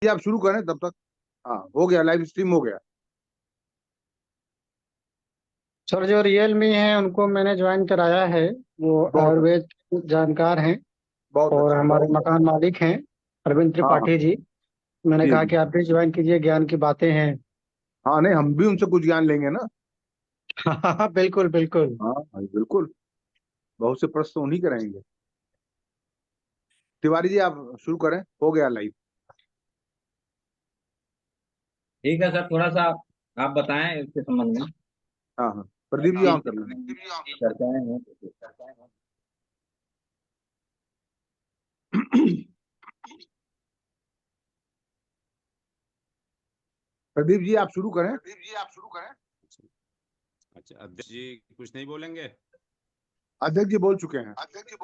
ये आप शुरू करें तब तक। हाँ, हो गया, लाइव स्ट्रीम हो गया। सर जो रियल मी है उनको मैंने ज्वाइन कराया है। वो बहुत अच्छा। आयुर्वेद जानकार हैं बहुत और अच्छा, हमारे बहुत अच्छा। मकान मालिक हैं अरविंद हाँ हाँ। त्रिपाठी जी। मैंने जी कहा जी। कि आप भी ज्वाइन कीजिए, ज्ञान की बातें हैं। हाँ, नहीं, हम भी उनसे कुछ ज्ञान लेंगे ना। हाँ बिल्कुल बिल्कुल। हाँ हाँ, बिल्कुल। बहुत से प्रश्न तो उन्हीं के रहेंगे। तिवारी जी, आप शुरू करें, हो गया लाइव। ठीक है सर, थोड़ा सा आप बताएं इसके संबंध में। हाँ हाँ, प्रदीप जी ऑन कर लेना। चर्चाएं हैं। प्रदीप जी, आप शुरू करें। अच्छा, अध्यक्ष जी कुछ नहीं बोलेंगे? अध्यक्ष जी बोल चुके हैं।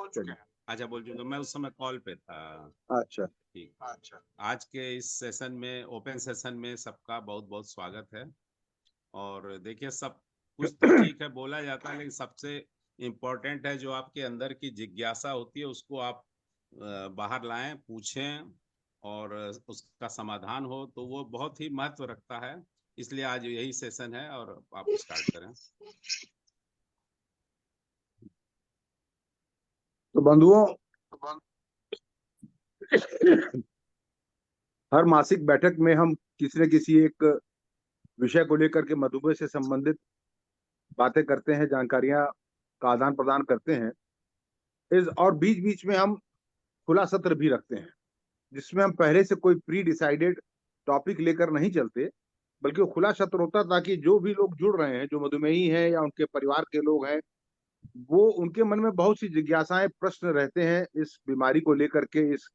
चलिए। अच्छा, बोल चुका, मैं उस समय कॉल पे था। अच्छा। ठीक। आज के इस सेशन में, ओपन सेशन में, सबका बहुत बहुत स्वागत है। और देखिए, सब कुछ तो ठीक है, बोला जाता है, लेकिन सबसे इम्पोर्टेंट है जो आपके अंदर की जिज्ञासा होती है, उसको आप बाहर लाएं, पूछें, और उसका समाधान हो, तो वो बहुत ही महत्व रखता है। इसलिए आज यही सेशन है, और आप स्टार्ट करें। तो बंधुओं, हर मासिक बैठक में हम किसी न किसी एक विषय को लेकर के मधुमेह से संबंधित बातें करते हैं, जानकारियां का आदान प्रदान करते हैं। इस और बीच बीच में हम खुला सत्र भी रखते हैं, जिसमें हम पहले से कोई प्री डिसाइडेड टॉपिक लेकर नहीं चलते, बल्कि वो खुला सत्र होता है, ताकि जो भी लोग जुड़ रहे हैं, जो मधुमेही हैं या उनके परिवार के लोग हैं, वो उनके मन में बहुत सी जिज्ञासाएं, प्रश्न रहते हैं इस बीमारी को लेकर के, इस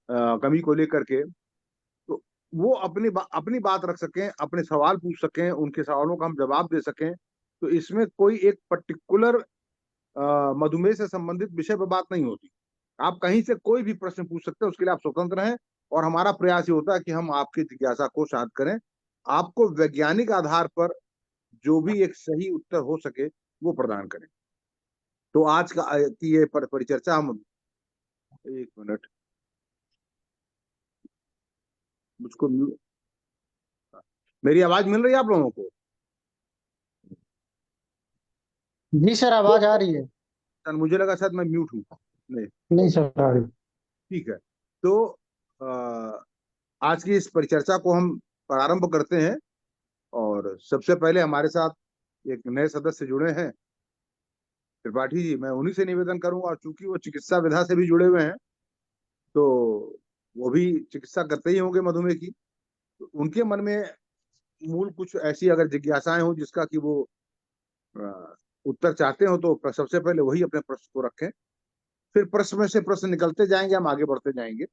कमी को लेकर के। तो वो अपनी बात रख सकें, अपने सवाल पूछ सकें, उनके सवालों का हम जवाब दे सकें। तो इसमें कोई एक पर्टिकुलर मधुमेह से संबंधित विषय पर बात नहीं होती। आप कहीं से कोई भी प्रश्न पूछ सकते हैं, उसके लिए आप स्वतंत्र हैं। और हमारा प्रयास ये होता है कि हम आपकी जिज्ञासा को शांत करें, आपको वैज्ञानिक आधार पर जो भी एक सही उत्तर हो सके वो प्रदान करें। तो आज का की ये परिचर्चा हम, एक मिनट, मुझको मेरी आवाज मिल रही है आप लोगों को? जी सर, आवाज आ रही है। मुझे लगा शायद मैं म्यूट हूँ। नहीं। नहीं सर, आ रही। ठीक है। तो अ, आज की इस परिचर्चा को हम प्रारंभ करते हैं। और सबसे पहले हमारे साथ एक नए सदस्य जुड़े हैं, त्रिपाठी जी। मैं उन्हीं से निवेदन करूंगा, और चूंकि वो चिकित्सा विधा से भी जुड़े हुए हैं, तो वो भी चिकित्सा करते ही होंगे मधुमेह की। तो उनके मन में मूल कुछ ऐसी अगर जिज्ञासाएं हो जिसका कि वो उत्तर चाहते हो, तो सबसे पहले वही अपने प्रश्न को रखें। फिर प्रश्न में से प्रश्न निकलते जाएंगे, हम आगे बढ़ते जाएंगे।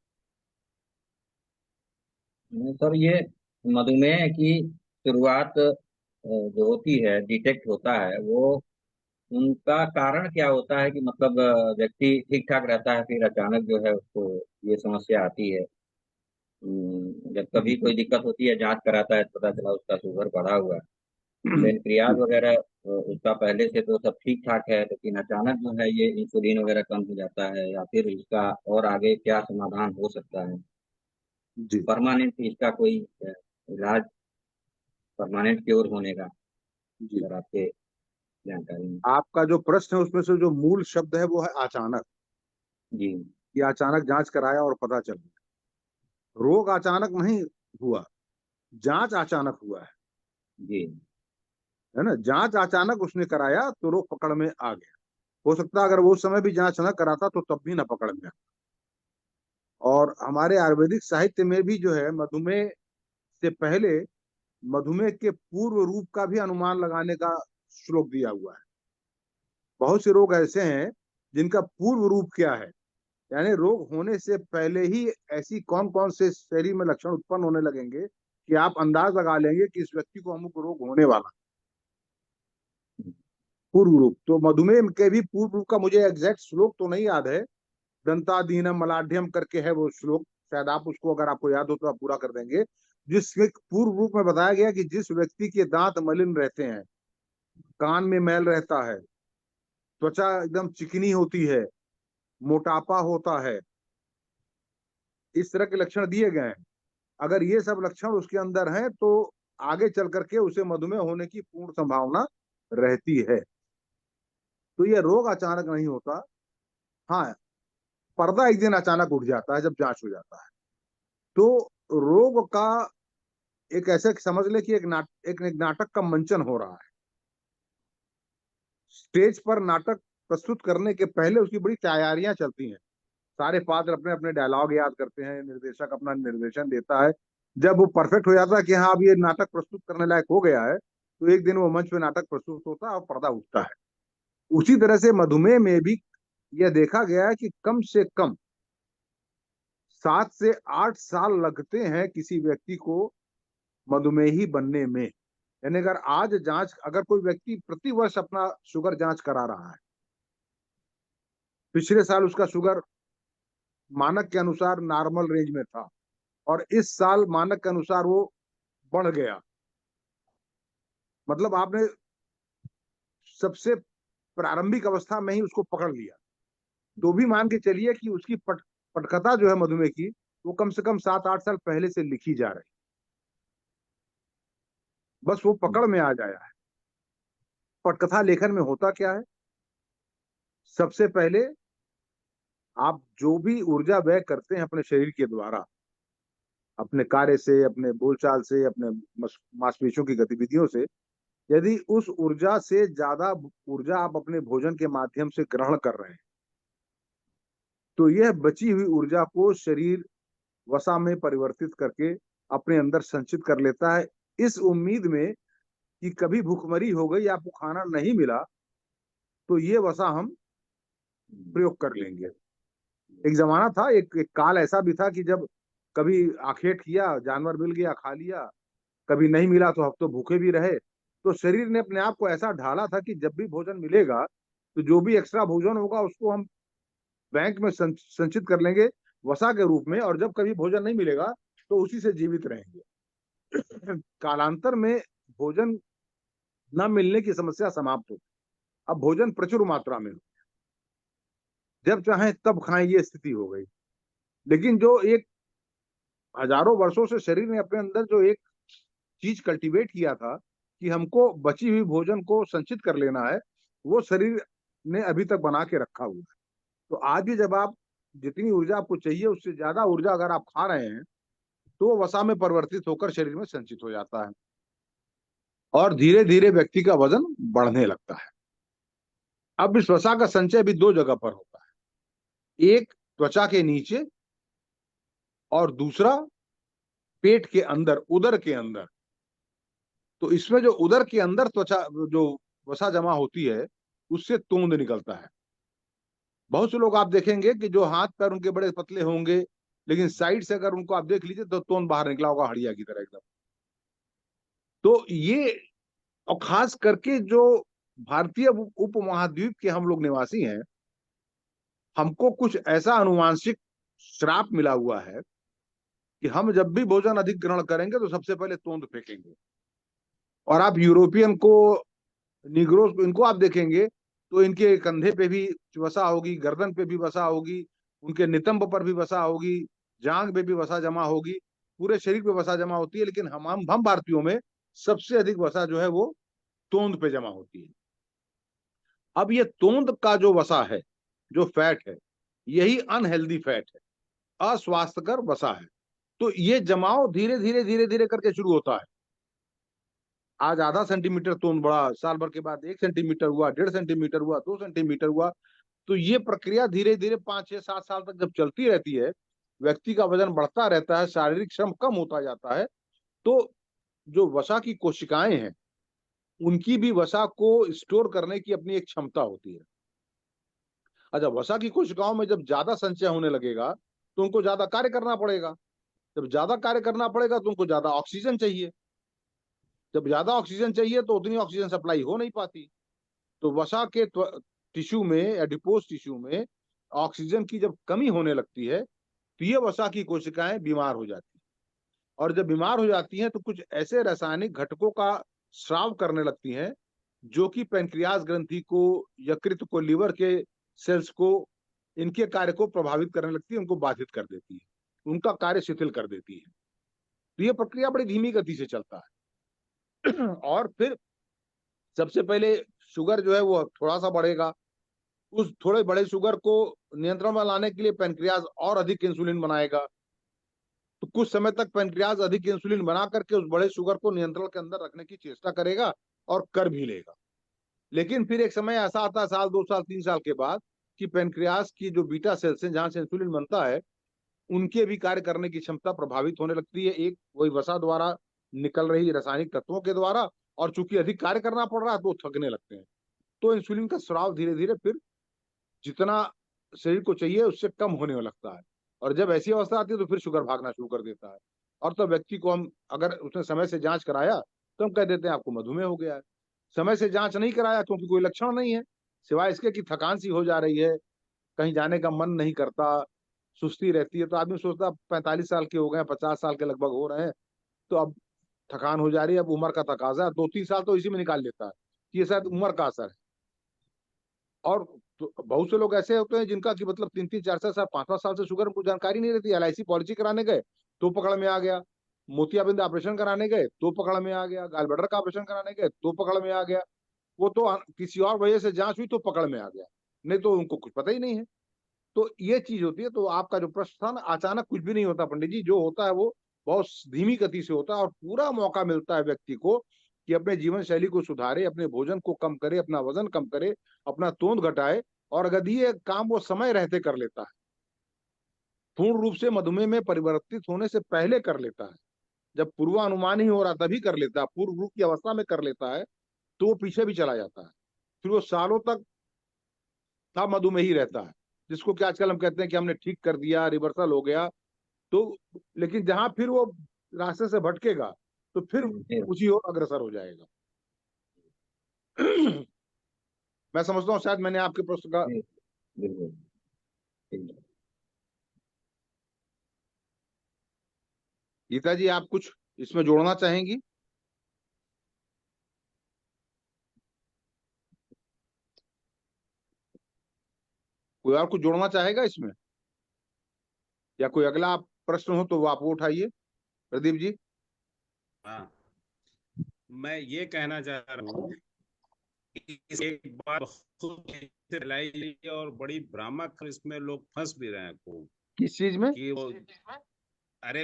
सर, ये मधुमेह की शुरुआत जो होती है, डिटेक्ट होता है, वो उनका कारण क्या होता है कि मतलब व्यक्ति ठीक ठाक रहता है, फिर अचानक जो है उसको ये समस्या आती है। जब कभी जी कोई दिक्कत होती है, जांच कराता है तो पता चला उसका शुगर बढ़ा हुआ है। पेनक्रियाज जी। वगैरह उसका पहले से तो सब ठीक ठाक है, लेकिन अचानक जो है ये इंसुलिन वगैरह कम हो जाता है, या फिर इसका और आगे क्या समाधान हो सकता है? जी। परमानेंट इसका कोई इलाज, परमानेंट क्योर होने का, जी। अगर आपके जानकारी में। आपका जो प्रश्न है उसमें से जो मूल शब्द है वो है अचानक। जी। कि अचानक जांच कराया और पता चल गया। रोग अचानक नहीं हुआ, जांच अचानक हुआ जी। है ना। जांच अचानक उसने कराया तो रोग पकड़ में आ गया। हो सकता है अगर वो उस समय भी जांच न कराता तो तब भी न पकड़ में आता। और हमारे आयुर्वेदिक साहित्य में भी जो है, मधुमेह से पहले मधुमेह के पूर्व रूप का भी अनुमान लगाने का श्लोक दिया हुआ है। बहुत से रोग ऐसे हैं जिनका पूर्व रूप क्या है, यानी रोग होने से पहले ही ऐसी कौन कौन से शरीर में लक्षण उत्पन्न होने लगेंगे कि आप अंदाज लगा लेंगे कि इस व्यक्ति को अमुक रोग होने वाला। पूर्व रूप तो मधुमेह के भी पूर्व रूप का मुझे एग्जैक्ट श्लोक तो नहीं याद है। दंतादीनम मलाढ़्यम करके है वो श्लोक, शायद आप उसको, अगर आपको याद हो तो आप पूरा कर देंगे। जिसमें पूर्व रूप में बताया गया कि जिस व्यक्ति के दांत मलिन रहते हैं, कान में मैल रहता है, त्वचा एकदम चिकनी होती है, मोटापा होता है, इस तरह के लक्षण दिए गए हैं। अगर ये सब लक्षण उसके अंदर हैं तो आगे चल करके उसे मधुमेह होने की पूर्ण संभावना रहती है। तो ये रोग अचानक नहीं होता। हाँ, पर्दा एक दिन अचानक उठ जाता है जब जांच हो जाता है। तो रोग का एक ऐसे समझ ले कि एक नाटक का मंचन हो रहा है। स्टेज पर नाटक प्रस्तुत करने के पहले उसकी बड़ी तैयारियां चलती हैं। सारे पात्र अपने अपने डायलॉग याद करते हैं, निर्देशक अपना निर्देशन देता है। जब वो परफेक्ट हो जाता है कि हाँ अब ये नाटक प्रस्तुत करने लायक हो गया है, तो एक दिन वो मंच पे नाटक प्रस्तुत होता है और पर्दा उठता है। उसी तरह से मधुमेह में भी यह देखा गया है कि कम से कम 7 से 8 साल लगते हैं किसी व्यक्ति को मधुमेही बनने में। यानी अगर कोई व्यक्ति प्रति वर्ष अपना शुगर जांच करा रहा है, पिछले साल उसका शुगर मानक के अनुसार नॉर्मल रेंज में था और इस साल मानक के अनुसार वो बढ़ गया, मतलब आपने सबसे प्रारंभिक अवस्था में ही उसको पकड़ लिया, तो भी मान के चलिए कि उसकी पटकथा जो है मधुमेह की, वो कम से कम 7-8 साल पहले से लिखी जा रही, बस वो पकड़ में आ जाया है। पटकथा लेखन में होता क्या है? सबसे पहले आप जो भी ऊर्जा व्यय करते हैं अपने शरीर के द्वारा, अपने कार्य से, अपने बोलचाल से, अपने मांसपेशियों की गतिविधियों से, यदि उस ऊर्जा से ज्यादा ऊर्जा आप अपने भोजन के माध्यम से ग्रहण कर रहे हैं, तो यह बची हुई ऊर्जा को शरीर वसा में परिवर्तित करके अपने अंदर संचित कर लेता है, इस उम्मीद में कि कभी भूखमरी हो गई, आपको खाना नहीं मिला, तो ये वसा हम प्रयोग कर लेंगे। एक जमाना था, एक काल ऐसा भी था कि जब कभी आखेट किया, जानवर मिल गया खा लिया, कभी नहीं मिला तो हफ्तों भूखे भी रहे। तो शरीर ने अपने आप को ऐसा ढाला था कि जब भी भोजन मिलेगा तो जो भी एक्स्ट्रा भोजन होगा उसको हम बैंक में संचित कर लेंगे वसा के रूप में, और जब कभी भोजन नहीं मिलेगा तो उसी से जीवित रहेंगे। कालांतर में भोजन न मिलने की समस्या समाप्त हो, अब भोजन प्रचुर मात्रा में हो, जब चाहें तब खाएं, ये स्थिति हो गई। लेकिन जो एक हजारों वर्षों से शरीर ने अपने अंदर जो एक चीज कल्टीवेट किया था कि हमको बची हुई भोजन को संचित कर लेना है, वो शरीर ने अभी तक बना के रखा हुआ है। तो आज भी जब आप जितनी ऊर्जा आपको चाहिए उससे ज्यादा ऊर्जा अगर आप खा रहे हैं तो वो वसा में परिवर्तित होकर शरीर में संचित हो जाता है और धीरे धीरे व्यक्ति का वजन बढ़ने लगता है। अब इस वसा का संचय भी 2 जगह पर होता है, एक त्वचा के नीचे और दूसरा पेट के अंदर, उदर के अंदर। तो इसमें जो उदर के अंदर त्वचा जो वसा जमा होती है उससे तोंद निकलता है। बहुत से लोग आप देखेंगे कि जो हाथ पैर उनके बड़े पतले होंगे, लेकिन साइड से अगर उनको आप देख लीजिए तो तोंद बाहर निकला होगा हड़िया की तरह एकदम। तो ये, और खास करके जो भारतीय उपमहाद्वीप के हम लोग निवासी हैं, हमको कुछ ऐसा अनुवांशिक श्राप मिला हुआ है कि हम जब भी भोजन अधिक ग्रहण करेंगे तो सबसे पहले तोंद फेंकेंगे। और आप यूरोपियन को, निग्रोस को, इनको आप देखेंगे तो इनके कंधे पे भी वसा होगी, गर्दन पे भी वसा होगी, उनके नितंब पर भी वसा होगी, जांग पे भी वसा जमा होगी, पूरे शरीर पे वसा जमा होती है। लेकिन हम भारतीयों में सबसे अधिक वसा जो है वो तोंद पे जमा होती है। अब ये तोंद का जो वसा है, जो फैट है, यही अनहेल्दी फैट है, अस्वास्थ्यकर वसा है। तो ये जमाव धीरे धीरे धीरे धीरे करके शुरू होता है। आज आधा सेंटीमीटर तोंद बढ़ा, साल भर के बाद 1 सेंटीमीटर हुआ, 1.5 सेंटीमीटर हुआ, 2 सेंटीमीटर हुआ। तो ये प्रक्रिया धीरे धीरे 5, 6, 7 साल तक जब चलती रहती है, व्यक्ति का वजन बढ़ता रहता है, शारीरिक श्रम कम होता जाता है, तो जो वसा की कोशिकाएं हैं उनकी भी वसा को स्टोर करने की अपनी एक क्षमता होती है। अच्छा, वसा की कोशिकाओं में जब ज्यादा संचय होने लगेगा तो उनको ज्यादा कार्य करना पड़ेगा। जब ज्यादा कार्य करना पड़ेगा तो उनको ज्यादा ऑक्सीजन चाहिए। जब ज्यादा ऑक्सीजन चाहिए तो उतनी ऑक्सीजन सप्लाई हो नहीं पाती। तो वसा के टिश्यू में, एडिपोज टिश्यू में ऑक्सीजन की जब कमी होने लगती है तो ये वसा की कोशिकाएं बीमार हो जाती हैं। और जब बीमार हो जाती हैं तो कुछ ऐसे रासायनिक घटकों का स्राव करने लगती हैं जो कि पैंक्रियाज ग्रंथि को, यकृत को, लीवर के सेल्स को, इनके कार्य को प्रभावित करने लगती है, उनको बाधित कर देती है, उनका कार्य शिथिल कर देती है। तो ये प्रक्रिया बड़ी धीमी गति से चलता है। और फिर सबसे पहले शुगर जो है वो थोड़ा सा बढ़ेगा, उस थोड़े बड़े शुगर को नियंत्रण में लाने के लिए पेनक्रियाज और अधिक इंसुलिन बनाएगा। तो कुछ समय तक पेनक्रियाज अधिक इंसुलिन बना करके उस बड़े शुगर को नियंत्रण के अंदर रखने की चेष्टा करेगा और कर भी लेगा। लेकिन फिर एक समय ऐसा आता है, साल 2 साल 3 साल के बाद, कि पेनक्रियाज की जो बीटा सेल्स हैं जहां से इंसुलिन बनता है, उनके भी कार्य करने की क्षमता प्रभावित होने लगती है, एक वही वसा द्वारा निकल रही रासायनिक तत्वों के द्वारा, और चूंकि अधिक कार्य करना पड़ रहा है तो थकने लगते हैं। तो इंसुलिन का स्राव धीरे धीरे फिर जितना शरीर को चाहिए उससे कम होने लगता है, और जब ऐसी अवस्था आती है तो फिर शुगर भागना शुरू कर देता है। और तो व्यक्ति को हम, अगर उसने समय से जांच कराया तो हम कह देते हैं आपको मधुमेह हो गया है। समय से जांच नहीं कराया क्योंकि कोई लक्षण नहीं है, सिवाय इसके कि थकान सी हो जा रही है, कहीं जाने का मन नहीं करता, सुस्ती रहती है, तो आदमी सोचता 45 साल के हो गए, 50 साल के लगभग हो रहे हैं, तो अब थकान हो जा रही है, अब उम्र का तकाजा है, 2-3 साल तो इसी में निकाल लेता है कि ये शायद उम्र का असर है। और तो बहुत से लोग ऐसे होते हैं जिनका कि मतलब 3-3 4-4 साल 5-5 साल से शुगर को जानकारी नहीं रहती। LIC पॉलिसी कराने गए तो पकड़ में आ गया, मोतियाबिंद ऑपरेशन कराने गए तो पकड़ में आ गया, गाल ब्लैडर का ऑपरेशन कराने गए तो पकड़ में आ गया, वो तो किसी और वजह से जांच हुई तो पकड़ में आ गया, नहीं तो उनको कुछ पता ही नहीं है। तो ये चीज होती है। तो आपका जो प्रश्न था ना, अचानक कुछ भी नहीं होता पंडित जी, जो होता है वो बहुत धीमी गति से होता है, और पूरा मौका मिलता है व्यक्ति को कि अपने जीवन शैली को सुधारे, अपने भोजन को कम करे, अपना वजन कम करे, अपना तोंद घटाए, और अगर ये काम वो समय रहते कर लेता है, पूर्ण रूप से मधुमेह में परिवर्तित होने से पहले कर लेता है, जब पूर्वानुमान ही हो रहा तभी कर लेता है, पूर्व रूप की अवस्था में कर लेता है, तो वो पीछे भी चला जाता है, फिर वो सालों तक था मधुमेह ही रहता है, जिसको कि आजकल हम कहते हैं कि हमने ठीक कर दिया, रिवर्सल हो गया। तो लेकिन जहां फिर वो रास्ते से भटकेगा तो फिर उसी ओर अग्रसर हो जाएगा। मैं समझता हूँ शायद मैंने आपके प्रश्न का। बिल्कुल। गीता जी, आप कुछ इसमें जोड़ना चाहेंगी? कोई और कुछ जोड़ना चाहेगा इसमें, या कोई अगला प्रश्न हो तो वो आप वो उठाइए, प्रदीप जी। हाँ, मैं ये कहना चाह रहा हूँ कि एक बात बहुत फैलाई और बड़ी भ्रामक, इसमें लोग फंस भी रहे हैं खूब, किस चीज में? कि वो, अरे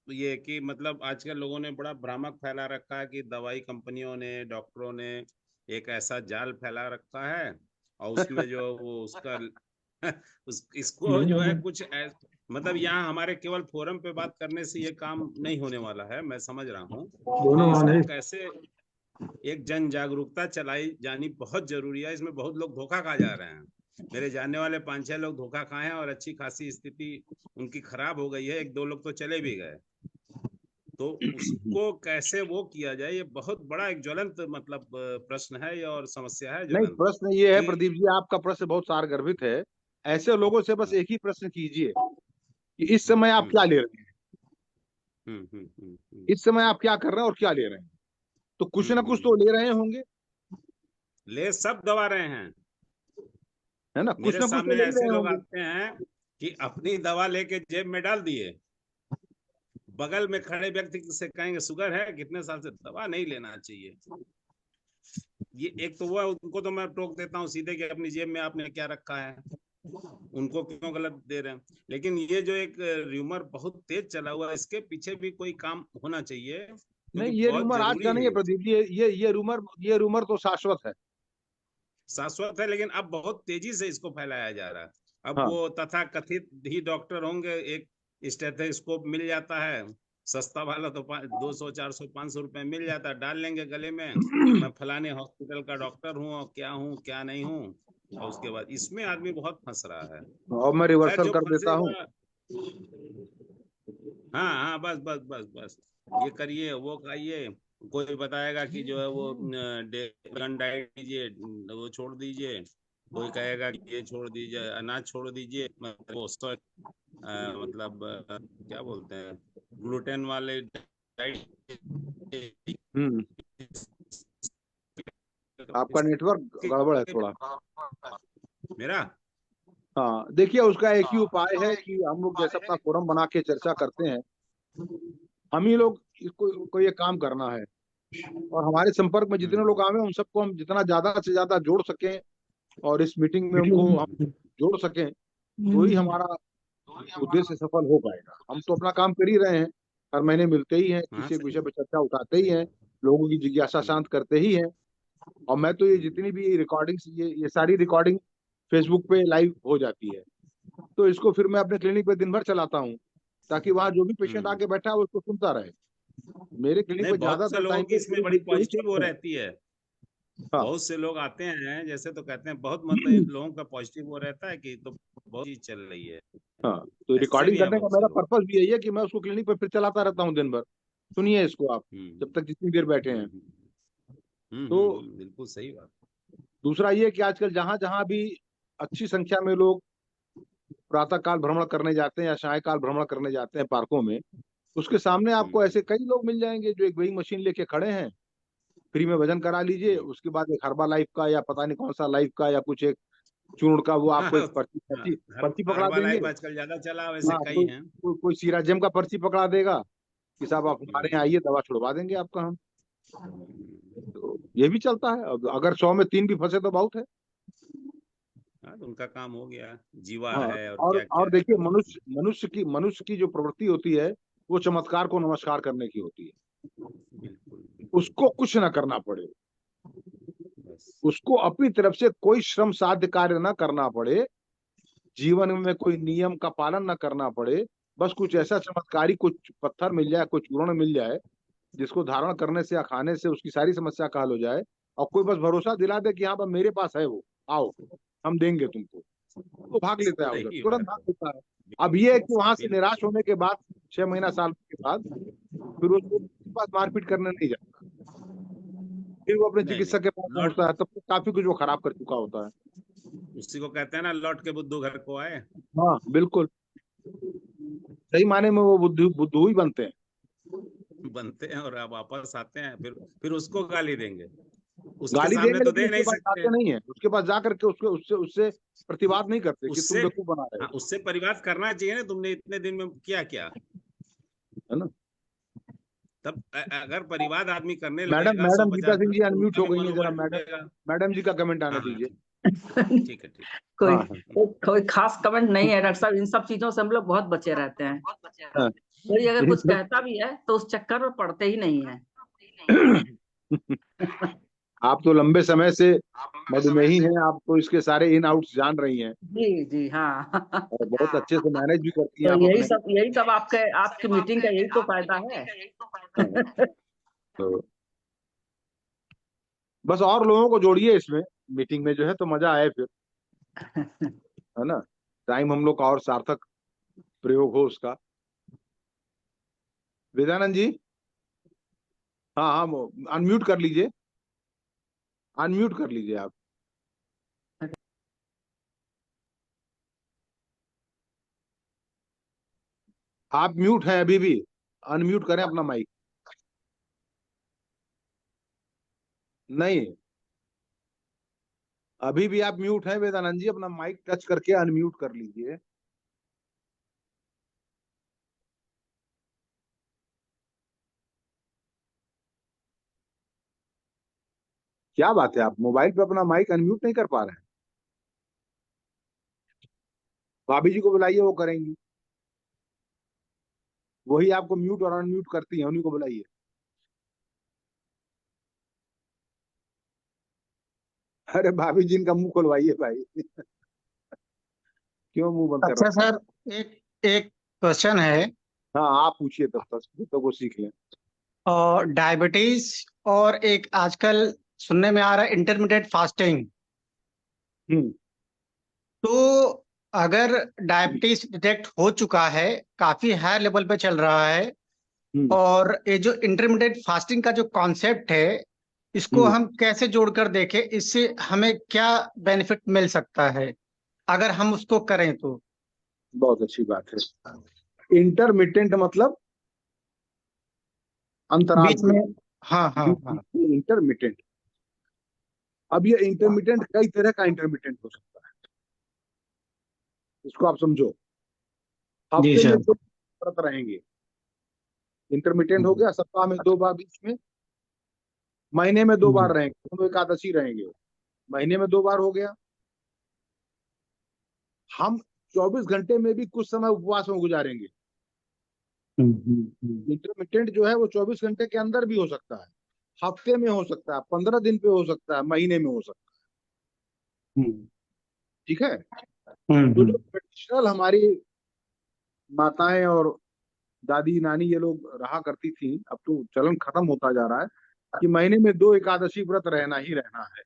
ये कि मतलब आजकल लोगों ने बड़ा भ्रामक फैला रखा है कि दवाई कंपनियों ने, डॉक्टरों ने एक ऐसा जाल फैला रखा है, और उसमें जो वो उसका इसको जो है कुछ मतलब यहाँ हमारे केवल फोरम पे बात करने से ये काम नहीं होने वाला है, मैं समझ रहा हूँ कि इसको कैसे एक जन जागरूकता चलाई जानी बहुत जरूरी है। इसमें बहुत लोग धोखा खा जा रहे हैं, मेरे जानने वाले 5-6 लोग धोखा खाए हैं और अच्छी खासी स्थिति उनकी खराब हो गई है, 1-2 लोग तो चले भी गए। तो उसको कैसे वो किया जाए, ये बहुत बड़ा एक ज्वलंत मतलब प्रश्न है ये, और समस्या है नहीं, ज्वलंत प्रश्न ये है कि प्रदीप जी, आपका प्रश्न बहुत सारगर्भित है। ऐसे लोगों से बस एक ही प्रश्न कीजिए कि इस समय आप क्या ले रहे हैं, इस समय आप क्या कर रहे हैं और क्या ले रहे हैं, तो कुछ ना कुछ तो ले रहे होंगे, ले सब दबा रहे हैं। है ना, कुछ मेरे ना कुछ तो सामने ले ही ऐसे रहे लोग होंगे। आते हैं कि अपनी दवा लेके जेब में डाल दिए, बगल में खड़े व्यक्ति से कहेंगे शुगर है, कितने साल से दवा नहीं लेना चाहिए। ये एक तो वो है, उनको तो मैं टोक देता हूँ सीधे कि अपनी जेब में आपने क्या रखा है, उनको क्यों गलत दे रहे हैं। लेकिन ये जो एक र्यूमर बहुत तेज चला हुआ है, इसके पीछे भी कोई काम होना चाहिए, नहीं, क्योंकि ये बहुत रूमर आज जरूरी का है। नहीं है प्रदीप जी, ये रूमर तो शाश्वत है, शाश्वत है, लेकिन अब बहुत तेजी से इसको फैलाया जा रहा है। अब हाँ। वो तथा कथित ही डॉक्टर होंगे, एक स्टेथोस्कोप मिल जाता है सस्ता वाला, तो 200 400 500 रुपए मिल जाता है, डाल लेंगे गले में, मैं फलाने हॉस्पिटल का डॉक्टर हूँ क्या नहीं हूँ, और उसके बाद इसमें आदमी बहुत फंस रहा है। और मैं खैर रिवर्सल जो कर देता हूँ। फंसेगा, हाँ हाँ, बस बस बस बस, ये करिए वो खाइए, कोई बताएगा कि जो है वो गन डाइट दीजिए, वो छोड़ दीजिए, कोई कहेगा कि ये छोड़ दीजिए, अनाज छोड़ दीजिए, मतलब वो मतलब क्या बोलते हैं, ग्लूटेन वाले डाइट। हम्म आपका नेटवर्क गड़बड़ है थोड़ा। मेरा हाँ, देखिए उसका एक ही उपाय है कि हम लोग जैसे अपना फोरम बना के चर्चा करते हैं, हम ही लोग को ये काम करना है, और हमारे संपर्क में जितने लोग आए हैं उन सबको हम जितना ज्यादा से ज्यादा जोड़ सकें और इस मीटिंग में उनको हम जोड़ सकें, तो ही हमारा उद्देश्य सफल हो पाएगा। हम तो अपना काम कर ही रहे हैं, हर महीने मिलते ही हैं, हाँ किसी एक सही विषय पर चर्चा उठाते ही हैं, लोगों की जिज्ञासा शांत करते ही हैं। और मैं तो ये जितनी भी रिकॉर्डिंग्स, ये सारी रिकॉर्डिंग फेसबुक पे लाइव हो जाती है, तो इसको फिर मैं अपने क्लिनिक पे दिन भर चलाता हूँ, ताकि वहाँ जो भी पेशेंट आके बैठा है वो उसको सुनता रहे। मेरे क्लिनिक नहीं, पे बहुत से ज्यादातर लोगों टाइम की पे इसमें बड़ी वही पॉजिटिव वो चलते हैं। रहती है। हाँ। बहुत से लोग आते हैं, जैसे तो कहते हैं बहुत, मतलब लोगों का पॉजिटिव वो रहता है कि तो बहुत चीज चल रही है। हाँ, तो ऐसे रिकॉर्डिंग भी हैं करने का बहुत से मेरा लोग। पर्पस भी यही है कि मैं उसको क्लिनिक पे फिर चलाता रहता हूँ दिन भर। सुनिए इसको आप, हम्म जब तक जितनी देर बैठे हैं। हम्म तो बिल्कुल सही बात। दूसरा ये कि आजकल जहां जहां भी अच्छी संख्या में लोग प्रातः काल भ्रमण करने जाते हैं या सायकाल भ्रमण करने जाते हैं पार्कों में, उसके सामने आपको ऐसे कई लोग मिल जाएंगे जो एक वेइंग मशीन लेके खड़े हैं, फ्री में वजन करा लीजिए, हम्म। उसके बाद एक हर्बा लाइफ का या पता नहीं कौन सा लाइफ का या कुछ एक चूर्ण का वो हाँ आपको एक पर्ची हाँ, पर्ची पर्ची पकड़ा देंगे। हर्बालाइफ आजकल ज्यादा चला, वैसे हाँ, कई हैं। कोई सीराजेम का पर्ची पकड़ा देगा कि साहब आप हमारे यहाँ हम्म, आइए, दवा छुड़वा देंगे आपका हम। हम्म। तो ये भी चलता है। अब अगर 100 में 3 भी फंसे तो बहुत है। हाँ, तो उनका काम हो गया, जीवा हाँ, है और और क्या क्या और है देखिए, वो। मनुष्य की जो प्रवृत्ति होती है, वो चमत्कार को नमस्कार करने की होती है। बिल्कुल बिल्कुल। उसको कुछ ना करना पड़े, बस। उसको अपनी तरफ से कोई श्रम साध्य कार्य ना करना पड़े, जीवन में कोई नियम का पालन ना करना पड़े, बस कुछ ऐसा चमत्कारी कुछ पत्थर मिल जाए, कुछ चूर्ण मिल जाए, जिसको धारण करने से या खाने से उसकी सारी समस्या का हल हो जाए, और कोई बस भरोसा दिला दे कि हाँ पर मेरे पास है, वो आओ हम देंगे तुमको, तो भाग लेता है उधर, सही तुरंत बात भाग है। लेता है। अब ये है कि वहां से बिल्कुल। निराश होने के बाद 6 महीना साल के बाद फिर उसको उसके पास मारपीट करने नहीं जाता, फिर वो अपने नहीं नहीं, चिकित्सक के पास लौट, पहुंचता है, तब तक काफी कुछ वो खराब कर चुका होता है। उसी को कहते हैं ना, लौट के बुद्धू घर को आए। हाँ बिल्कुल, सही माने में वो बुद्धू बुद्धू ही बनते हैं। बनते हैं और अब वापस आते हैं, फिर उसको गाली देंगे, उसके गाली सामने देंगे तो लेकिन दे उसके नहीं पास सकते। जाते नहीं है, उसके पास जा करके उसके उससे उससे प्रतिवाद नहीं करते कि तुम उससे, बेवकूफ बना रहे हाँ, हो। उससे परिवार करना चाहिए ना, तुमने इतने दिन में किया क्या। है ना। तब अगर परिवार आदमी करने मैडम लगेगा सौ मैडम गीता पचास सिंह बार, जी तो अनम्यूट उनका हो भी गई है जरा, मनोबल मैडम टूटेगा। मैडम जी का कमेंट आने हाँ हाँ, दीजिए। ठीक है ठीक है। हाँ कोई हाँ कोई खास कमेंट नहीं है डॉक्टर साहब, इन सब चीजों से हम लोग बहुत बचे रहते हैं। हाँ। कोई अगर ये कुछ सब कहता भी है तो उस चक्कर में पड़ते ही नहीं है। आप तो लंबे समय से मधुमेही हैं, आप तो इसके सारे इन आउट्स जान रही हैं, जी जी हाँ। और बहुत अच्छे से मैनेज भी करती हैं तो आप अपने। यही सब आपके आपकी मीटिंग का यही तो फायदा है। हाँ, तो बस और लोगों को जोड़िए इसमें, मीटिंग में जो है, तो मजा आए फिर, है ना। टाइम हम लोग का और सार्थक प्रयोग हो उसका। वेदानंद जी, हाँ हाँ, अनम्यूट कर लीजिए, अनम्यूट कर लीजिए आप। आप म्यूट हैं अभी भी, अनम्यूट करें अपना माइक। नहीं, अभी भी आप म्यूट हैं वेदानंद जी, अपना माइक टच करके अनम्यूट कर लीजिए। क्या बात है, आप मोबाइल पे अपना माइक अनम्यूट नहीं कर पा रहे हैं? भाभी जी को बुलाइए, वो करेंगी, वही आपको म्यूट और अनम्यूट करती हैं, उन्हीं को बुलाइए। अरे भाभी जी, इनका मुंह खुलवाइए भाई। क्यों मुंह बंद कर अच्छा रखा है? सर, एक एक क्वेश्चन है। हाँ, आप पूछिए तब तक वो सीख लें। और डायबिटीज और एक आजकल सुनने में आ रहा है इंटरमीडिएट फास्टिंग। हम्म तो अगर डायबिटीज डिटेक्ट हो चुका है, काफी हाई लेवल पे चल रहा है, हम्म और ये जो इंटरमीडिएट फास्टिंग का जो कॉन्सेप्ट है, इसको हम्म हम कैसे जोड़कर देखें, इससे हमें क्या बेनिफिट मिल सकता है अगर हम उसको करें तो। बहुत अच्छी बात है। इंटरमिटेंट मतलब अंतराल बीच से, में। हाँ हाँ बीच हाँ। बीच में इंटरमिटेंट। अब ये इंटरमिटेंट कई तरह का इंटरमिटेंट हो सकता है, इसको आप समझो। जी हफ्ते में सर। 2 व्रत रहेंगे, इंटरमिटेंट हो गया, सप्ताह में 2 बार बीच में, महीने में 2 बार रहेंगे, दोनों एकादशी रहेंगे, महीने में 2 बार हो गया। हम 24 घंटे में भी कुछ समय उपवास में गुजारेंगे। इंटरमिटेंट जो है वो 24 घंटे के अंदर भी हो सकता है, हफ्ते में हो सकता है, 15 दिन पे हो सकता है, महीने में हो सकता है। ठीक है। तो जो ट्रेडिशनल हमारी माताएं और दादी नानी ये लोग रहा करती थी, अब तो चलन खत्म होता जा रहा है कि महीने में 2 एकादशी व्रत रहना ही रहना है।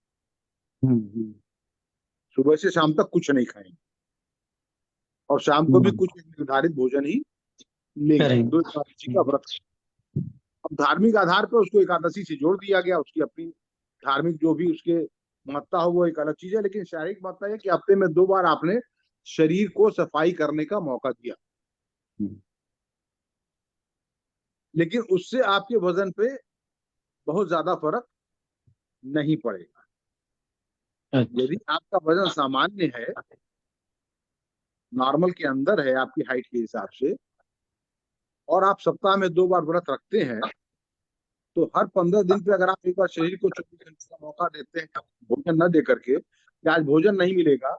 सुबह से शाम तक कुछ नहीं खाएंगे और शाम को भी कुछ निर्धारित भोजन ही लेंगे। 2 एकादशी का व्रत। अब धार्मिक आधार पर उसको एकादशी से जोड़ दिया गया, उसकी अपनी धार्मिक जो भी उसके महत्ता हो वो एक अलग चीज है, लेकिन शारीरिक महत्ता है कि हफ्ते में 2 बार आपने शरीर को सफाई करने का मौका दिया। लेकिन उससे आपके वजन पे बहुत ज्यादा फर्क नहीं पड़ेगा। यदि आपका वजन सामान्य है, नॉर्मल के अंदर है आपकी हाइट के हिसाब से, और आप सप्ताह में 2 बार व्रत रखते हैं, तो हर 15 दिन पे अगर आप एक बार शरीर को 24 घंटे का मौका देते हैं भोजन न दे करके कि आज भोजन नहीं मिलेगा,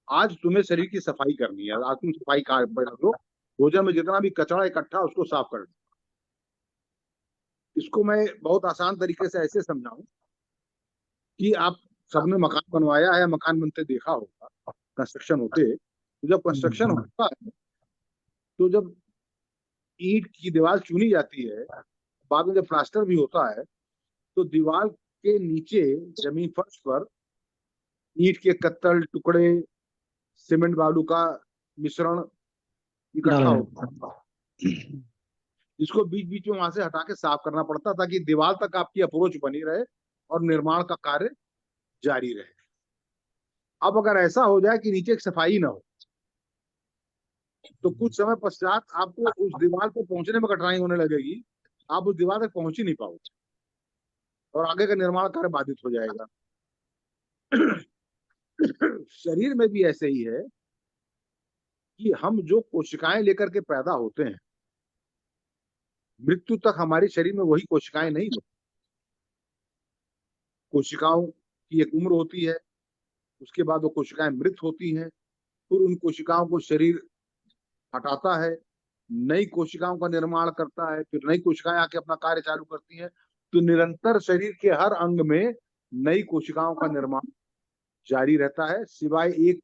आज तुम्हें शरीर की सफाई करनी है, आज तुम सफाई कर दो, भोजन में जितना भी कचरा इकट्ठा उसको साफ कर दो। इसको मैं बहुत आसान तरीके से ऐसे समझाऊं कि आप सबने मकान बनवाया है, मकान बनते देखा होगा, कंस्ट्रक्शन होते, तो जब कंस्ट्रक्शन होता है तो जब ईंट की दीवार चुनी जाती है, बाद में जब प्लास्टर भी होता है, तो दीवार के नीचे जमीन फर्श पर ईंट के कत्तल टुकड़े, सीमेंट बालू का मिश्रण इकट्ठा होता है, जिसको बीच बीच में वहां से हटा के साफ करना पड़ता ताकि दीवार तक आपकी अप्रोच बनी रहे और निर्माण का कार्य जारी रहे। अब अगर ऐसा हो जाए कि नीचे एक सफाई ना हो, तो कुछ समय पश्चात आपको उस दीवार पर पहुंचने में कठिनाई होने लगेगी, आप उस दीवार तक पहुंच ही नहीं पाओगे और आगे का निर्माण कार्य बाधित हो जाएगा। शरीर में भी ऐसे ही है कि हम जो कोशिकाएं लेकर के पैदा होते हैं, मृत्यु तक हमारे शरीर में वही कोशिकाएं नहीं होती। कोशिकाओं की एक उम्र होती है, उसके बाद वो कोशिकाएं मृत होती हैं, फिर उन कोशिकाओं को शरीर हटाता है, नई कोशिकाओं का निर्माण करता है, फिर नई कोशिकाएं आके अपना कार्य चालू करती हैं। तो निरंतर शरीर के हर अंग में नई कोशिकाओं का निर्माण जारी रहता है, सिवाय एक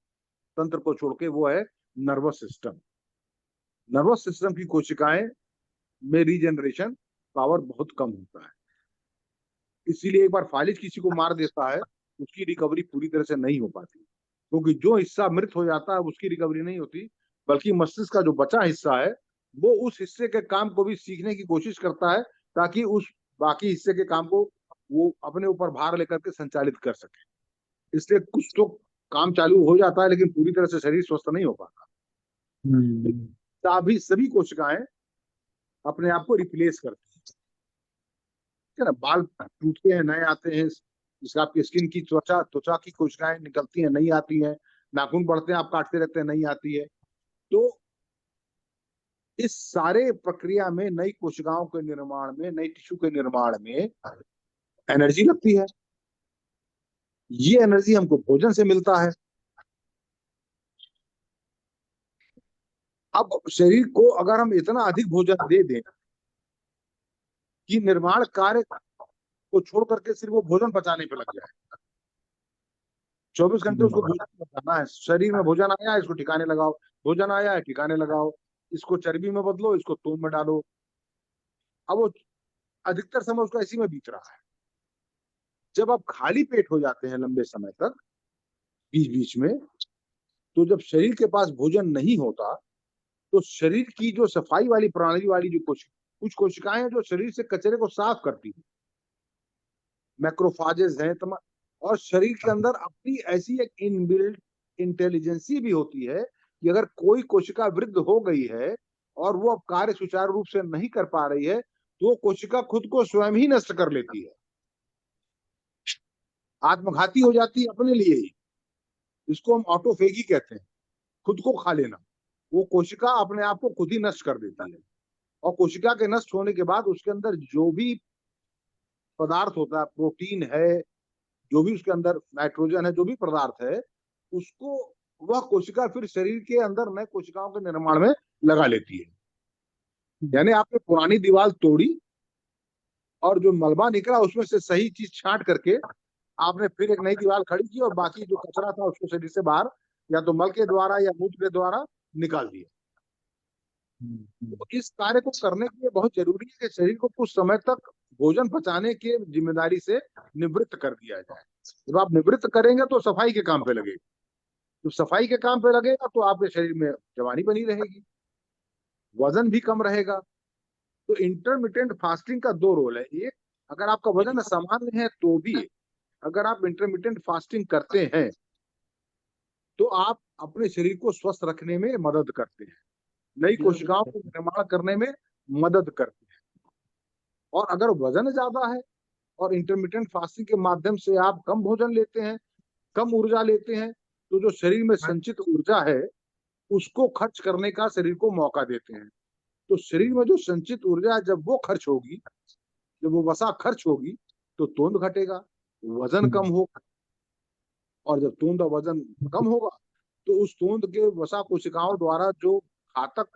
तंत्र को छोड़ के, वो है नर्वस सिस्टम। नर्वस सिस्टम की कोशिकाएं में रीजनरेशन पावर बहुत कम होता है, इसीलिए एक बार फालिज किसी को मार देता है, उसकी रिकवरी पूरी तरह से नहीं हो पाती, क्योंकि जो हिस्सा मृत हो जाता है उसकी रिकवरी नहीं होती, बल्कि मस्तिष्क का जो बचा हिस्सा है वो उस हिस्से के काम को भी सीखने की कोशिश करता है ताकि उस बाकी हिस्से के काम को वो अपने ऊपर भार लेकर के संचालित कर सके। इसलिए कुछ तो काम चालू हो जाता है, लेकिन पूरी तरह से शरीर स्वस्थ नहीं हो पाता। सभी कोशिकाएं अपने आप को रिप्लेस करती है ना, बाल टूटते हैं, नए आते हैं, जिसका आपकी स्किन की त्वचा की कोशिकाएं निकलती हैं, नहीं आती हैं, नाखून बढ़ते हैं, आप काटते रहते हैं, नहीं आती है। तो इस सारे प्रक्रिया में नई कोशिकाओं के निर्माण में, नई टिश्यू के निर्माण में एनर्जी लगती है। ये एनर्जी हमको भोजन से मिलता है। अब शरीर को अगर हम इतना अधिक भोजन दे दें कि निर्माण कार्य को छोड़ करके सिर्फ वो भोजन पचाने पे लग जाए, 24 घंटे उसको भोजन पचाना है, शरीर में भोजन आया इसको ठिकाने लगाओ, भोजन आया है ठिकाने लगाओ, इसको चर्बी में बदलो, इसको तूम में डालो। अब वो अधिकतर समय उसका इसी में बीत रहा है। जब आप खाली पेट हो जाते हैं लंबे समय तक बीच बीच में, तो जब शरीर के पास भोजन नहीं होता, तो शरीर की जो सफाई वाली प्रणाली वाली जो कुछ कोशिकाएं हैं जो शरीर से कचरे को साफ करती है, मैक्रोफाजेस हैं और शरीर के अंदर अपनी ऐसी एक इनबिल्ट इंटेलिजेंसी भी होती है कि अगर कोई कोशिका वृद्ध हो गई है और वो अब कार्य सुचारू रूप से नहीं कर पा रही है, तो कोशिका खुद को स्वयं ही नष्ट कर लेती है, आत्मघाती हो जाती है अपने लिए ही। इसको हम ऑटोफेगी कहते हैं, खुद को खा लेना। वो कोशिका अपने आप को खुद ही नष्ट कर देती है और कोशिका के नष्ट होने के बाद उसके अंदर जो भी पदार्थ होता है, प्रोटीन है, जो भी उसके अंदर नाइट्रोजन है, जो भी पदार्थ है, उसको वह कोशिका फिर शरीर के अंदर नए कोशिकाओं के निर्माण में लगा लेती है। यानी आपने पुरानी दीवार तोड़ी और जो मलबा निकला उसमें से सही चीज छांट करके आपने फिर एक नई दीवार खड़ी की और बाकी जो कचरा था उसको शरीर से बाहर या तो मल के द्वारा या मूत्र के द्वारा निकाल दिया। तो इस कार्य को करने के लिए बहुत जरूरी है कि शरीर को कुछ समय तक भोजन पचाने की जिम्मेदारी से निवृत्त कर दिया जाए। जब आप निवृत्त करेंगे तो सफाई के काम पे लगेगा, तो सफाई के काम पे लगेगा तो आपके शरीर में जवानी बनी रहेगी, वजन भी कम रहेगा। तो इंटरमिटेंट फास्टिंग का दो रोल है। एक, अगर आपका वजन सामान्य है तो भी अगर आप इंटरमिटेंट फास्टिंग करते हैं तो आप अपने शरीर को स्वस्थ रखने में मदद करते हैं, नई कोशिकाओं को निर्माण करने में मदद करते हैं। और अगर वजन ज्यादा है और इंटरमिटेंट फास्टिंग के माध्यम से आप कम भोजन लेते हैं, कम ऊर्जा लेते हैं, तो जो शरीर में संचित ऊर्जा है उसको खर्च करने का शरीर को मौका देते हैं। तो शरीर में जो संचित ऊर्जा जब वो खर्च होगी, जब वो वसा खर्च होगी तो तोंद घटेगा, वजन कम होगा। और जब तोंद और वजन कम होगा तो उस तोंद के वसा कोशिकाओं द्वारा जो घातक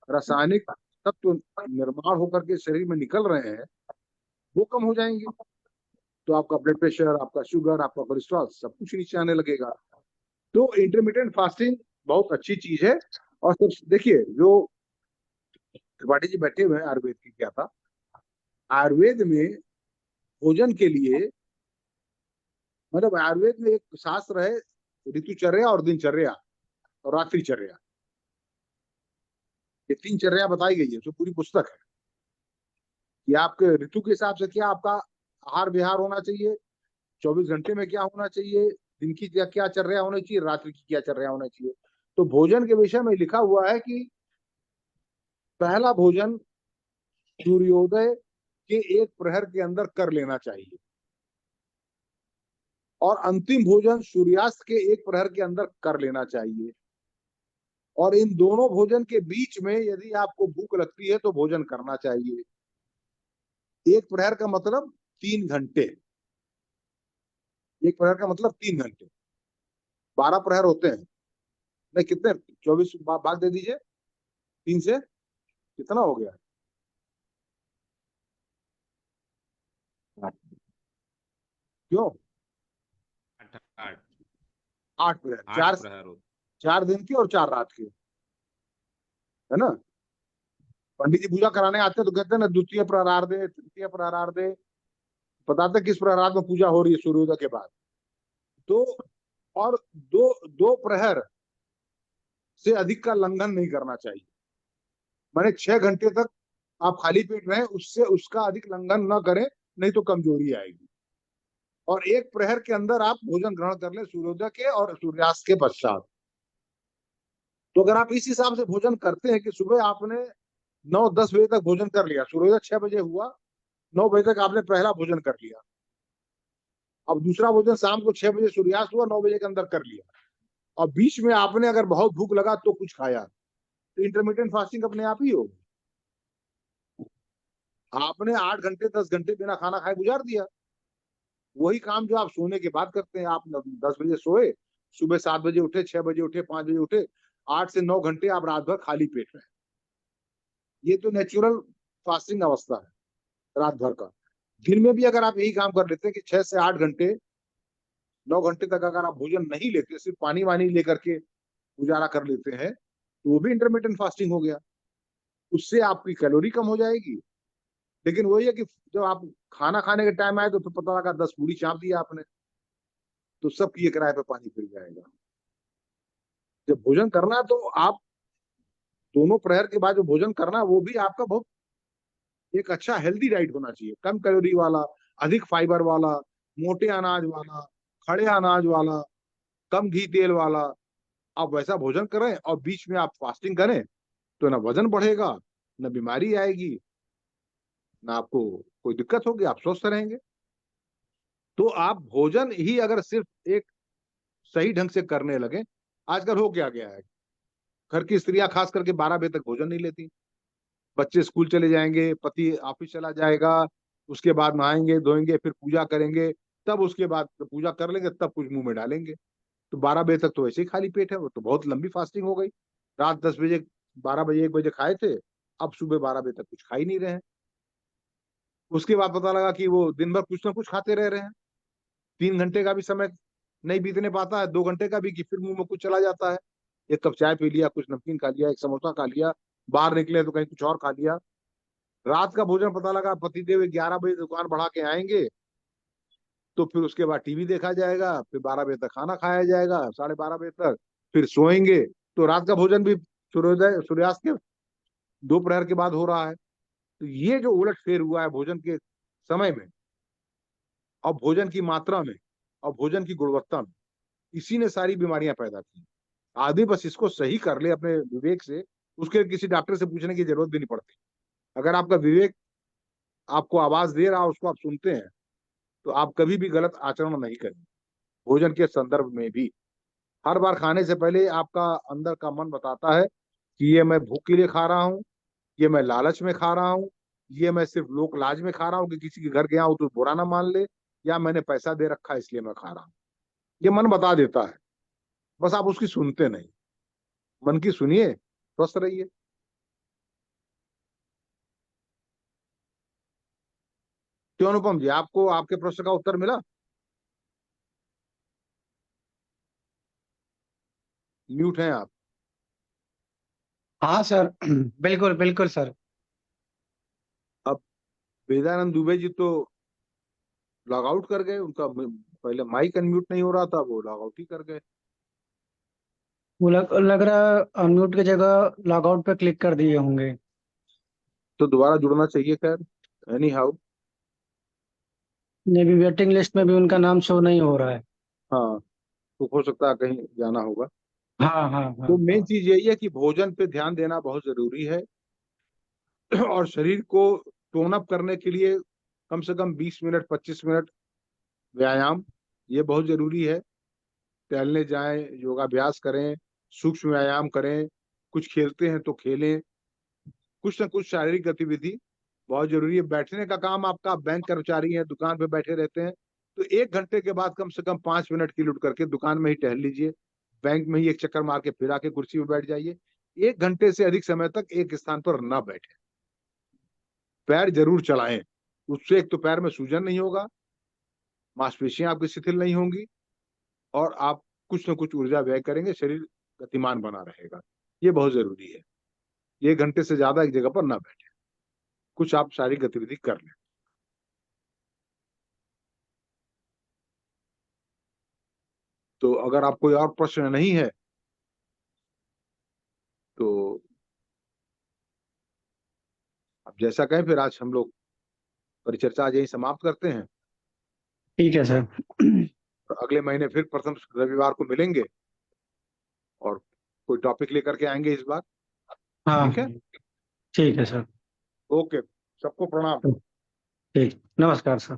रासायनिक तत्व निर्माण होकर के शरीर में निकल रहे हैं वो कम हो जाएंगे। तो आपका ब्लड प्रेशर, आपका शुगर, आपका कोलेस्ट्रॉल सब कुछ नीचे आने लगेगा। तो इंटरमिटेंट फास्टिंग बहुत अच्छी चीज है। और सब देखिए, जो त्रिपाठी जी बैठे हुए हैं, आयुर्वेद की क्या था, आयुर्वेद में भोजन के लिए मतलब आयुर्वेद में एक शास्त्र है ऋतुचर्या और दिनचर्या और रात्रिचर्या, ये तीन चर्या बताई गई है, जो पूरी पुस्तक है कि आपके ऋतु के हिसाब से क्या आपका आहार विहार होना चाहिए, 24 घंटे में क्या होना चाहिए, दिन की क्या चर्या होनी चाहिए, रात्रि की क्या चर्या होना चाहिए। तो भोजन के विषय में लिखा हुआ है कि पहला भोजन सूर्योदय के 1 प्रहर के अंदर कर लेना चाहिए और अंतिम भोजन सूर्यास्त के 1 प्रहर के अंदर कर लेना चाहिए। और इन दोनों भोजन के बीच में यदि आपको भूख लगती है तो भोजन करना चाहिए। 1 प्रहर का मतलब 3 घंटे, 1 प्रहर का मतलब 3 घंटे, 12 प्रहर होते हैं, नहीं कितने, 24 भाग दे दीजिए 3 से, कितना हो गया, क्यों 8 8 प्रहर, 4 प्रहर होते 4 दिन की और 4 रात के, है ना। पंडित जी पूजा कराने आते हैं तो कहते हैं ना द्वितीय प्रहरार्धे, तृतीय प्रहरार्धे, बताते किस प्रहरार्ध में पूजा हो रही है सूर्योदय के बाद। तो और दो प्रहर से अधिक का लंघन नहीं करना चाहिए, माने 6 घंटे तक आप खाली पेट रहें, उससे उसका अधिक लंघन न करें, नहीं तो कमजोरी आएगी। और 1 प्रहर के अंदर आप भोजन ग्रहण कर लें सूर्योदय के और सूर्यास्त के पश्चात। तो अगर आप इस हिसाब से भोजन करते हैं कि सुबह आपने 9-10 बजे तक भोजन कर लिया, सूर्योदय 6 बजे हुआ, 9 बजे तक आपने पहला भोजन कर लिया, अब दूसरा भोजन शाम को 6 बजे सूर्यास्त हुआ, 9 बजे के अंदर कर लिया, और बीच में आपने अगर बहुत भूख लगा तो कुछ खाया, तो इंटरमीडिएट फास्टिंग अपने आप ही होगी। आपने 8 घंटे 10 घंटे बिना खाना खाए गुजार दिया। वही काम जो आप सोने के बाद करते हैं, आप 10 बजे सोए, सुबह 7 बजे उठे, 6 बजे उठे, 5 बजे उठे, 8 से 9 घंटे आप रात भर खाली पेट रहे, ये तो नेचुरल फास्टिंग अवस्था है रात भर का। दिन में भी अगर आप यही काम कर लेते हैं कि 6 से 8 घंटे, 9 घंटे तक अगर आप भोजन नहीं लेते, सिर्फ पानी वानी लेकर के गुजारा कर लेते हैं, तो वो भी इंटरमिटेंट फास्टिंग हो गया। उससे आपकी कैलोरी कम हो जाएगी, लेकिन वही है कि जब आप खाना खाने के टाइम आए तो फिर पता लगा 10 पूरी चाप दिया आपने, तो सब किए किराए पे पानी फिर जाएगा। जब भोजन करना है तो आप दोनों प्रहर के बाद जो भोजन करना है वो भी आपका बहुत एक अच्छा हेल्दी डाइट होना चाहिए, कम कैलोरी वाला, अधिक फाइबर वाला, मोटे अनाज वाला, खड़े अनाज वाला, कम घी तेल वाला। आप वैसा भोजन करें और बीच में आप फास्टिंग करें तो ना वजन बढ़ेगा, ना बीमारी आएगी, ना आपको कोई दिक्कत होगी, आप स्वस्थ रहेंगे। तो आप भोजन ही अगर सिर्फ एक सही ढंग से करने लगे, आजकल हो क्या गया है, घर की स्त्रियां खास करके 12 बजे तक भोजन नहीं लेती, बच्चे स्कूल चले जाएंगे, पति ऑफिस चला जाएगा, उसके बाद नहाएंगे धोएंगे, फिर पूजा करेंगे, तब उसके बाद पूजा कर लेंगे, तब कुछ मुंह में डालेंगे। तो 12 बजे तक तो वैसे ही खाली पेट है, वो तो बहुत लंबी फास्टिंग हो गई। रात 10 बजे, 12 बजे, 1 बजे खाए थे, अब सुबह 12 बजे तक कुछ खा ही नहीं रहे हैं। उसके बाद पता लगा कि वो दिन भर कुछ ना कुछ खाते रह रहे हैं। 3 घंटे का भी समय नहीं बीतने पाता है, 2 घंटे का भी, कि फिर मुंह में कुछ चला जाता है। एक कप चाय पी लिया, कुछ नमकीन खा लिया, एक समोसा खा लिया, बाहर निकले तो कहीं कुछ और खा लिया। रात का भोजन पता लगा पतिदेव 11 बजे दुकान बढ़ा के आएंगे, तो फिर उसके बाद टीवी देखा जाएगा, फिर 12 बजे तक खाना खाया जाएगा, 12:30 बजे तक, फिर सोएंगे। तो रात का भोजन भी सूर्योदय सूर्यास्त के दोपहर के बाद हो रहा है। तो ये जो उलट फेर हुआ है भोजन के समय में, और भोजन की मात्रा में, और भोजन की गुणवत्ता में, इसी ने सारी बीमारियां पैदा की। आदमी बस इसको सही कर ले अपने विवेक से, उसके किसी डॉक्टर से पूछने की जरूरत भी नहीं पड़ती। अगर आपका विवेक आपको आवाज दे रहा है, उसको आप सुनते हैं, तो आप कभी भी गलत आचरण नहीं करेंगे। भोजन के संदर्भ में भी हर बार खाने से पहले आपका अंदर का मन बताता है कि ये मैं भूख के लिए खा रहा हूँ, ये मैं लालच में खा रहा हूँ, ये मैं सिर्फ लोक लाज में खा रहा हूँ कि किसी के घर गया हूं तो बुरा ना मान ले, या मैंने पैसा दे रखा है इसलिए मैं खा रहा हूँ। ये मन बता देता है, बस आप उसकी सुनते नहीं। मन की सुनिए, स्वस्थ रहिए। क्यों अनुपम जी, आपको आपके प्रश्न का उत्तर मिला? म्यूट हैं आप। हाँ सर। बिल्कुल बिल्कुल सर। अब वेदानंद दुबे जी तो लॉग आउट कर गए, उनका पहले माइक अनम्यूट नहीं हो रहा था, वो लॉग आउट ही कर गए। वो लग रहा है अनम्यूट की जगह लॉग आउट पे क्लिक कर दिए होंगे। तो दोबारा जुड़ना चाहिए, खैर any how. May be waiting list में भी उनका नाम शो नहीं हो रहा है। हाँ, तो हो सकता है कहीं जाना होगा। हाँ हाँ हाँ तो मेन हाँ। चीज यही है कि भोजन पे ध्यान देना बहुत जरूरी है। और शरीर को टोन अप करने के लिए कम से कम 20 मिनट 25 मिनट व्यायाम, ये बहुत जरूरी है। टहलने जाएं, योगाभ्यास करें, सूक्ष्म व्यायाम करें, कुछ खेलते हैं तो खेलें, कुछ ना कुछ शारीरिक गतिविधि बहुत जरूरी है। बैठने का काम आपका, बैंक कर्मचारी हैं, दुकान पे बैठे रहते हैं, तो 1 घंटे के बाद कम से कम 5 मिनट की लुट करके दुकान में ही टहल लीजिए, बैंक में ही एक चक्कर मार के फिर आके कुर्सी पे बैठ जाइए। 1 घंटे से अधिक समय तक एक स्थान पर ना बैठे, पैर जरूर चलाएं। उससे एक तो पैर में सूजन नहीं होगा, मांसपेशियां आपकी शिथिल नहीं होंगी, और आप कुछ न कुछ ऊर्जा व्यय करेंगे, शरीर गतिमान बना रहेगा। ये बहुत जरूरी है। 1 घंटे से ज्यादा एक जगह पर ना बैठे, कुछ आप शारीरिक गतिविधि कर लें। तो अगर आप कोई और प्रश्न नहीं है तो आप जैसा कहें, फिर आज हम लोग परिचर्चा आज यही समाप्त करते हैं, ठीक है सर। और अगले महीने फिर प्रथम रविवार को मिलेंगे, और कोई टॉपिक लेकर के आएंगे इस बार। हाँ ठीक है, ठीक है सर। ओके, सबको प्रणाम। ठीक, नमस्कार सर।